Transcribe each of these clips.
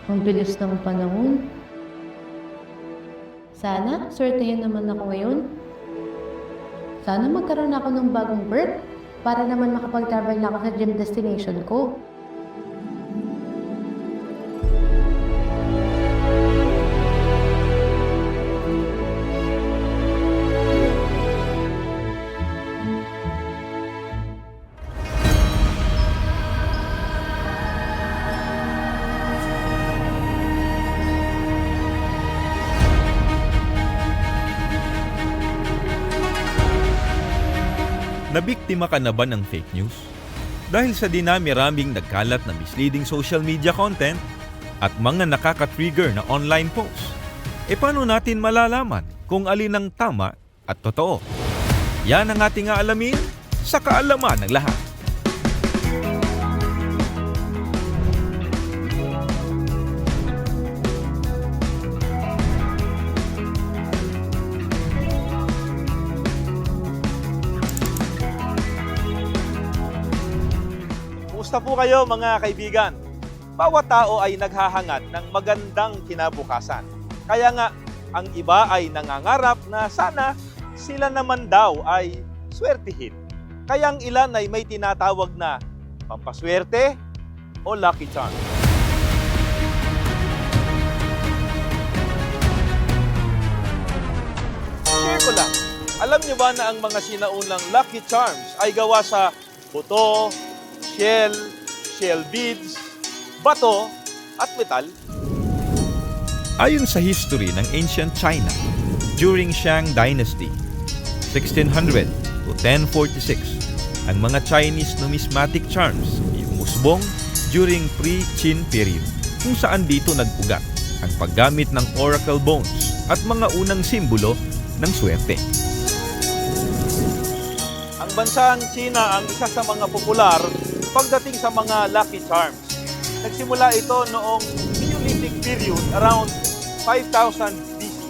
Ang bilis ng panahon. Sana, swertehin naman ako ngayon. Sana magkaroon ako ng bagong perk para naman makapag-travel na ako sa dream destination ko. Nabiktima ka na ba ng fake news? Dahil sa dinami-raming nagkalat na misleading social media content at mga nakaka-trigger na online posts, paano natin malalaman kung alin ang tama at totoo? Yan ang ating aalamin sa Kaalaman ng Lahat. Kumusta po kayo mga kaibigan? Bawat tao ay naghahangad ng magandang kinabukasan. Kaya nga, ang iba ay nangangarap na sana sila naman daw ay swertihin. Kaya ang ilan ay may tinatawag na pampaswerte o lucky charm. Share ko lang, alam niyo ba na ang mga sinaunang lucky charms ay gawa sa buto, shell beads, bato, at metal? Ayon sa history ng ancient China, during Shang Dynasty, 1600 to 1046, ang mga Chinese numismatic charms ay umusbong during pre-Qin period, kung saan dito nag-ugat ang paggamit ng oracle bones at mga unang simbolo ng swerte. Ang bansang China ang isa sa mga popular pagdating sa mga lucky charms. Nagsimula ito noong Neolithic period around 5000 BC.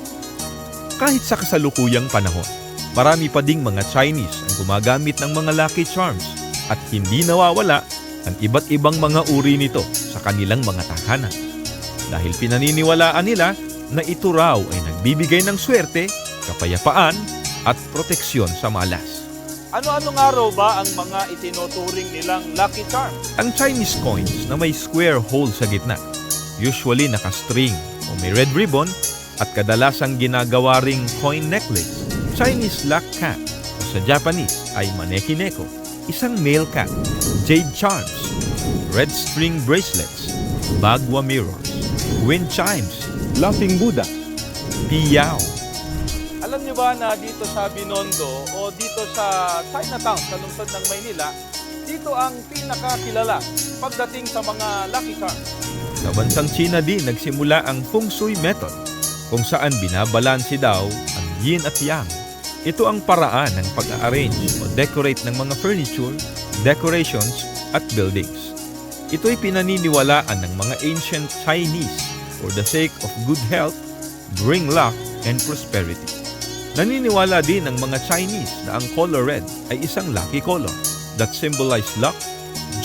Kahit sa kasalukuyang panahon, marami pa ding mga Chinese ang gumagamit ng mga lucky charms at hindi nawawala ang iba't ibang mga uri nito sa kanilang mga tahanan. Dahil pinaniniwalaan nila na ito raw ay nagbibigay ng swerte, kapayapaan at proteksyon sa malas. Ano-ano nga raw ba ang mga itinuturing nilang lucky charms? Ang Chinese coins na may square hole sa gitna, usually naka-string o may red ribbon at kadalasang ginagawa ring coin necklace. Chinese luck cat o sa Japanese ay maneki-neko, isang male cat, jade charms, red string bracelets, bagwa mirrors, wind chimes, laughing Buddha, piyao. Alam niyo ba na dito sa Binondo o dito sa Chinatown sa lungsod ng Maynila, dito ang pinakakilala pagdating sa mga lucky charms? Sa bansang China din nagsimula ang Feng Shui method, kung saan binabalanse daw ang yin at yang. Ito ang paraan ng pag-arrange o decorate ng mga furniture, decorations at buildings. Ito'y pinaniniwalaan ng mga ancient Chinese for the sake of good health, bring luck and prosperity. Naniniwala din ang mga Chinese na ang color red ay isang lucky color that symbolize luck,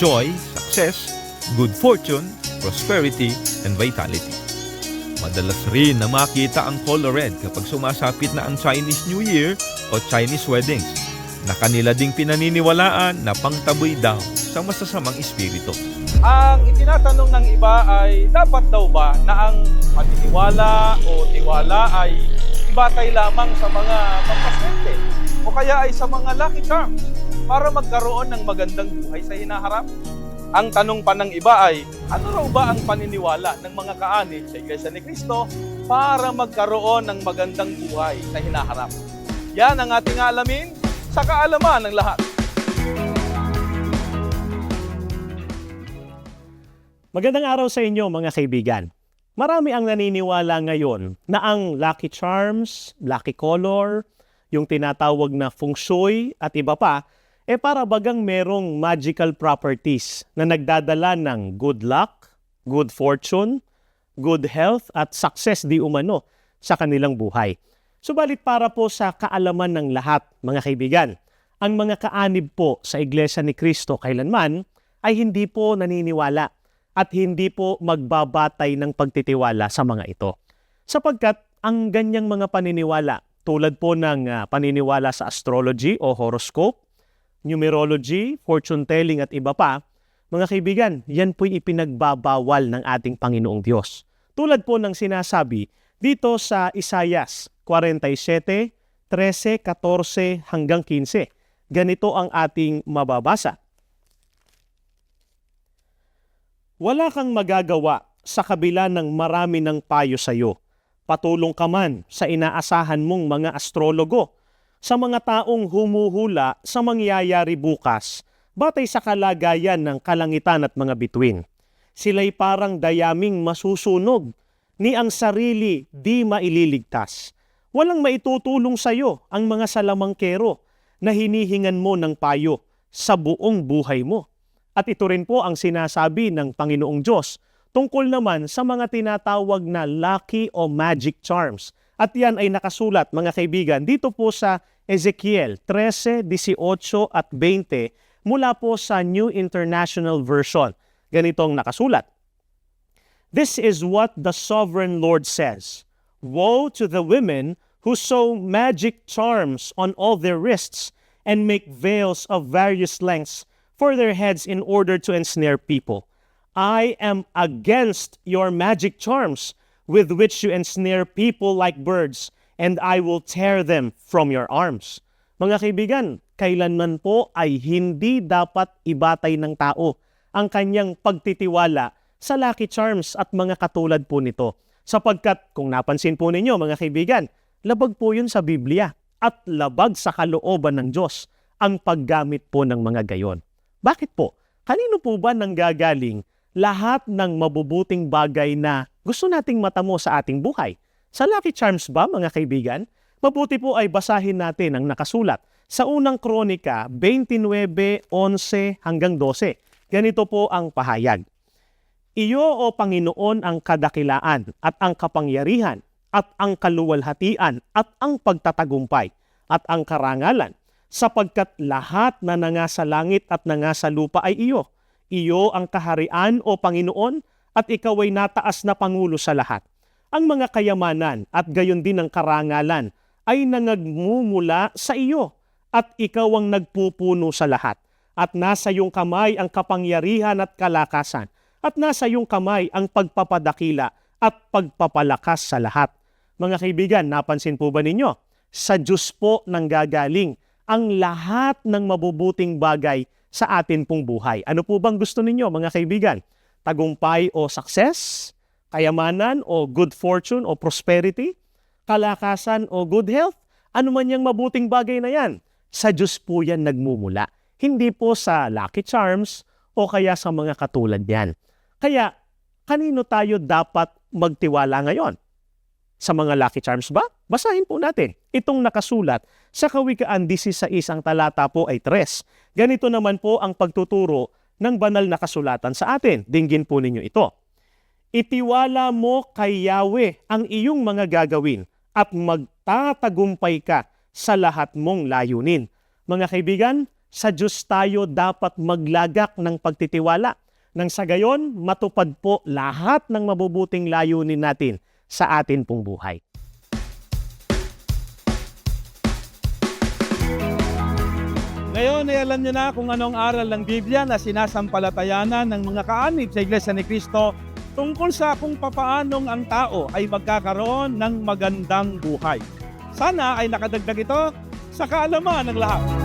joy, success, good fortune, prosperity, and vitality. Madalas rin na makita ang color red kapag sumasapit na ang Chinese New Year o Chinese weddings, na kanila ding pinaniniwalaan na pangtaboy daw sa masasamang espiritu. Ang itinatanong ng iba ay dapat daw ba na ang paniniwala o tiwala ay batay lamang sa mga pampaswerte o kaya ay sa mga lucky charms para magkaroon ng magandang buhay sa hinaharap? Ang tanong pa ng iba ay, ano raw ba ang paniniwala ng mga kaanib sa Iglesia ni Cristo para magkaroon ng magandang buhay sa hinaharap? Yan ang ating alamin sa Kaalaman ng Lahat. Magandang araw sa inyo mga kaibigan. Marami ang naniniwala ngayon na ang lucky charms, lucky color, yung tinatawag na feng shui at iba pa, para bagang merong magical properties na nagdadala ng good luck, good fortune, good health at success di umano sa kanilang buhay. Subalit para po sa kaalaman ng lahat mga kaibigan, ang mga kaanib po sa Iglesia ni Cristo kailanman ay hindi po naniniwala at hindi po magbabatay ng pagtitiwala sa mga ito. Sapagkat ang ganyang mga paniniwala, tulad po ng paniniwala sa astrology o horoscope, numerology, fortune telling at iba pa, mga kaibigan, yan po'y ipinagbabawal ng ating Panginoong Diyos. Tulad po ng sinasabi dito sa Isaias 47, 13, 14 hanggang 15. Ganito ang ating mababasa. Wala kang magagawa sa kabila ng marami ng payo sa iyo. Patulong ka man sa inaasahan mong mga astrologo, sa mga taong humuhula sa mangyayari bukas, batay sa kalagayan ng kalangitan at mga bituin. Sila'y parang dayaming masusunog, ni ang sarili di maililigtas. Walang maitutulong sa iyo ang mga salamangkero na hinihingan mo ng payo sa buong buhay mo. At ito rin po ang sinasabi ng Panginoong Diyos tungkol naman sa mga tinatawag na lucky o magic charms. At yan ay nakasulat, mga kaibigan, dito po sa Ezekiel 13, 18 at 20 mula po sa New International Version. Ganitong nakasulat. This is what the sovereign Lord says. Woe to the women who sew magic charms on all their wrists and make veils of various lengths for their heads in order to ensnare people. I am against your magic charms with which you ensnare people like birds, and I will tear them from your arms. Mga kaibigan, kailanman po ay hindi dapat ibatay ng tao ang kanyang pagtitiwala sa lucky charms at mga katulad po nito. Sapagkat kung napansin po ninyo mga kaibigan, labag po yun sa Biblia at labag sa kalooban ng Diyos ang paggamit po ng mga gayon. Bakit po? Kanino po ba nanggagaling lahat ng mabubuting bagay na gusto nating matamo sa ating buhay? Sa lucky charms ba mga kaibigan? Mabuti po ay basahin natin ang nakasulat sa unang Kronika 29:11 hanggang 12. Ganito po ang pahayag. Iyo o Panginoon ang kadakilaan at ang kapangyarihan at ang kaluwalhatian at ang pagtatagumpay at ang karangalan, sapagkat lahat na nangasa langit at nangasa lupa ay iyo. Iyo ang kaharian o Panginoon at ikaw ay nataas na Pangulo sa lahat. Ang mga kayamanan at gayon din ang karangalan ay nangagmumula sa iyo at ikaw ang nagpupuno sa lahat. At nasa iyong kamay ang kapangyarihan at kalakasan at nasa iyong kamay ang pagpapadakila at pagpapalakas sa lahat. Mga kaibigan, napansin po ba ninyo? Sa Diyos po nanggagaling ang lahat ng mabubuting bagay sa atin pong buhay. Ano po bang gusto ninyo mga kaibigan? Tagumpay o success? Kayamanan o good fortune o prosperity? Kalakasan o good health? Ano man yung mabuting bagay na yan? Sa Diyos po yan nagmumula. Hindi po sa lucky charms o kaya sa mga katulad yan. Kaya, kanino tayo dapat magtiwala ngayon? Sa mga lucky charms ba? Basahin po natin. Itong nakasulat sa Kawikaan 16 ang talata po ay 3. Ganito naman po ang pagtuturo ng banal na kasulatan sa atin. Dinggin po ninyo ito. Itiwala mo kay Yahweh ang iyong mga gagawin at magtatagumpay ka sa lahat mong layunin. Mga kaibigan, sa Diyos tayo dapat maglagak ng pagtitiwala. Nang sa gayon, matupad po lahat ng mabubuting layunin natin sa atin pong buhay. Ngayon ay alam niyo na kung anong aral ng Biblia na sinasampalatayanan ng mga kaanib sa Iglesia ni Cristo tungkol sa kung papaanong ang tao ay magkakaroon ng magandang buhay. Sana ay nakadagdag ito sa kaalaman ng lahat.